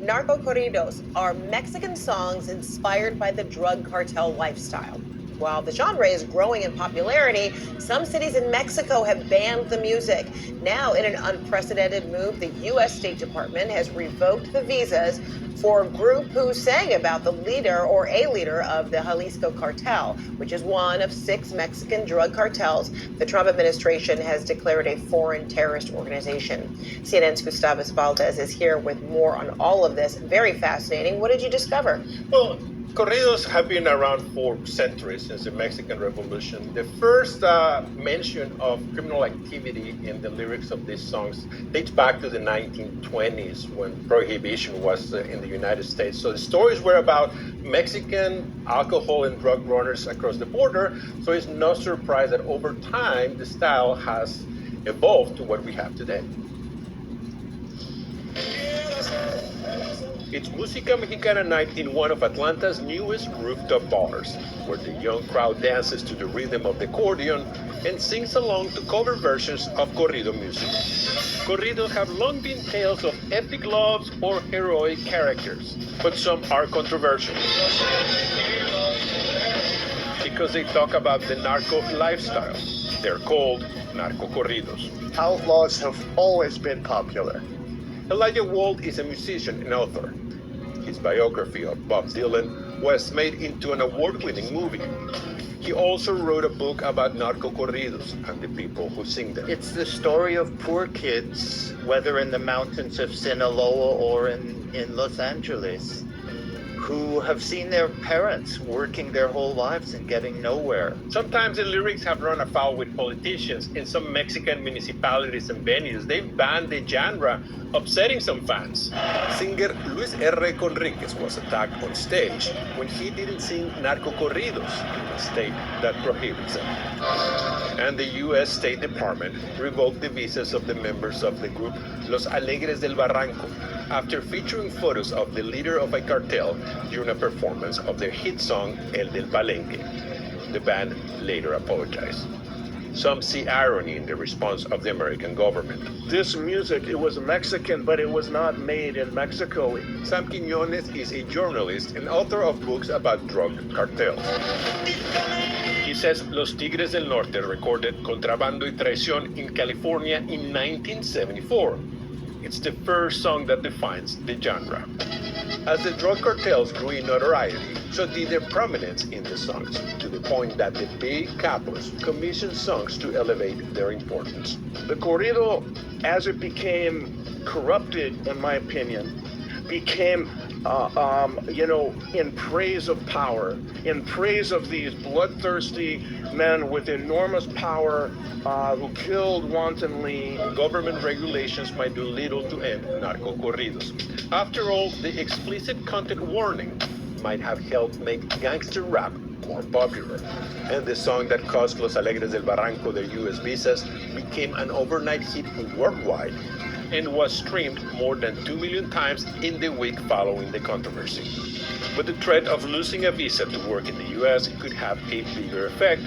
Narco-corridos are Mexican songs inspired by the drug cartel lifestyle. While the genre is growing in popularity, some cities in Mexico have banned the music. Now, in an unprecedented move, the U.S. State Department has revoked the visas for a group who sang about the leader or a leader of the Jalisco cartel, which is one of 6 Mexican drug cartels the Trump administration has declared a foreign terrorist organization. CNN's Gustavus Valdez is here with more on all of this. Very fascinating. What did you discover? Well, corridos have been around for centuries, since the Mexican Revolution. The first mention of criminal activity in the lyrics of these songs dates back to the 1920s, when prohibition was in the United States. So the stories were about Mexican alcohol and drug runners across the border. So it's no surprise that over time the style has evolved to what we have today. It's Música Mexicana night in one of Atlanta's newest rooftop bars, where the young crowd dances to the rhythm of the accordion and sings along to cover versions of corrido music. Corridos have long been tales of epic loves or heroic characters, but some are controversial because they talk about the narco lifestyle. They're called narco-corridos. Outlaws have always been popular. Elijah Wald is a musician and author. His biography of Bob Dylan was made into an award-winning movie. He also wrote a book about narco-corridos and the people who sing them. It's the story of poor kids, whether in the mountains of Sinaloa or in Los Angeles, who have seen their parents working their whole lives and getting nowhere. Sometimes the lyrics have run afoul with politicians. In some Mexican municipalities and venues, they've banned the genre, upsetting some fans. Singer Luis R. Conriquez was attacked on stage when he didn't sing narco-corridos in a state that prohibits them. And the U.S. State Department revoked the visas of the members of the group Los Alegres del Barranco after featuring photos of the leader of a cartel during a performance of their hit song El del Palenque. The band later apologized. Some see irony in the response of the American government. This music, it was Mexican, but it was not made in Mexico. Sam Quiñones is a journalist and author of books about drug cartels. He says Los Tigres del Norte recorded Contrabando y Traición in California in 1974. It's the first song that defines the genre. As the drug cartels grew in notoriety, so did their prominence in the songs, to the point that the big capos commissioned songs to elevate their importance. The corrido, as it became corrupted, in my opinion, became, in praise of power, in praise of these bloodthirsty men with enormous power who killed wantonly. Government regulations might do little to end narco-corridos. After all, the explicit content warning might have helped make gangster rap more popular. And the song that cost Los Alegres del Barranco their U.S. visas became an overnight hit worldwide and was streamed more than 2 million times in the week following the controversy. But the threat of losing a visa to work in the U.S. could have a bigger effect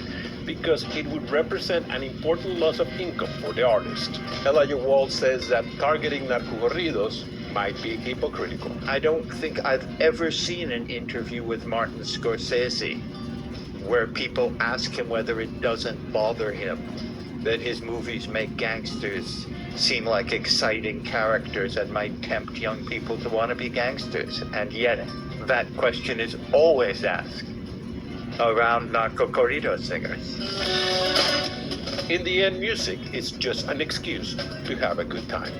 because it would represent an important loss of income for the artist. Elijah Wald says that targeting narco-corridos might be hypocritical. I don't think I've ever seen an interview with Martin Scorsese where people ask him whether it doesn't bother him that his movies make gangsters seem like exciting characters and might tempt young people to want to be gangsters. And yet that question is always asked around narco-corrido singers. In the end, music is just an excuse to have a good time.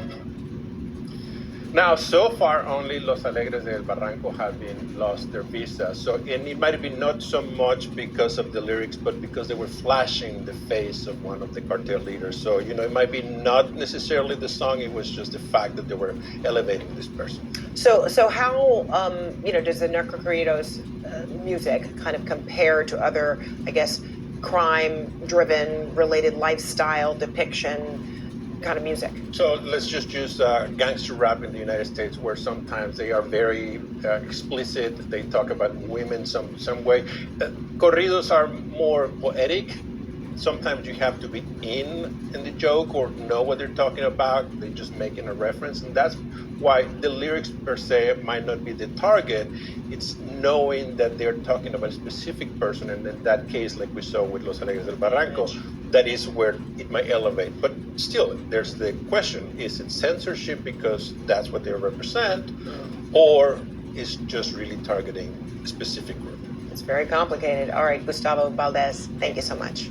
Now, so far, only Los Alegres del Barranco have been lost their visa. So, and it might have been not so much because of the lyrics, but because they were flashing the face of one of the cartel leaders. So, it might be not necessarily the song; it was just the fact that they were elevating this person. So how does the narco-corridos music kind of compare to other, I guess, crime-driven, related lifestyle depiction kind of music? So let's just use gangster rap in the United States, where sometimes they are very explicit. They talk about women some way. Corridos are more poetic. sometimes you have to be in the joke or know what they're talking about. They're just making a reference, and that's why the lyrics per se might not be the target. It's knowing that they're talking about a specific person, and in that case, like we saw with Los Alegres del Barranco, that is where it might elevate. But still, there's the question: is it censorship because that's what they represent, or is just really targeting a specific group? It's very complicated. All right, Gustavo Valdez, thank you so much.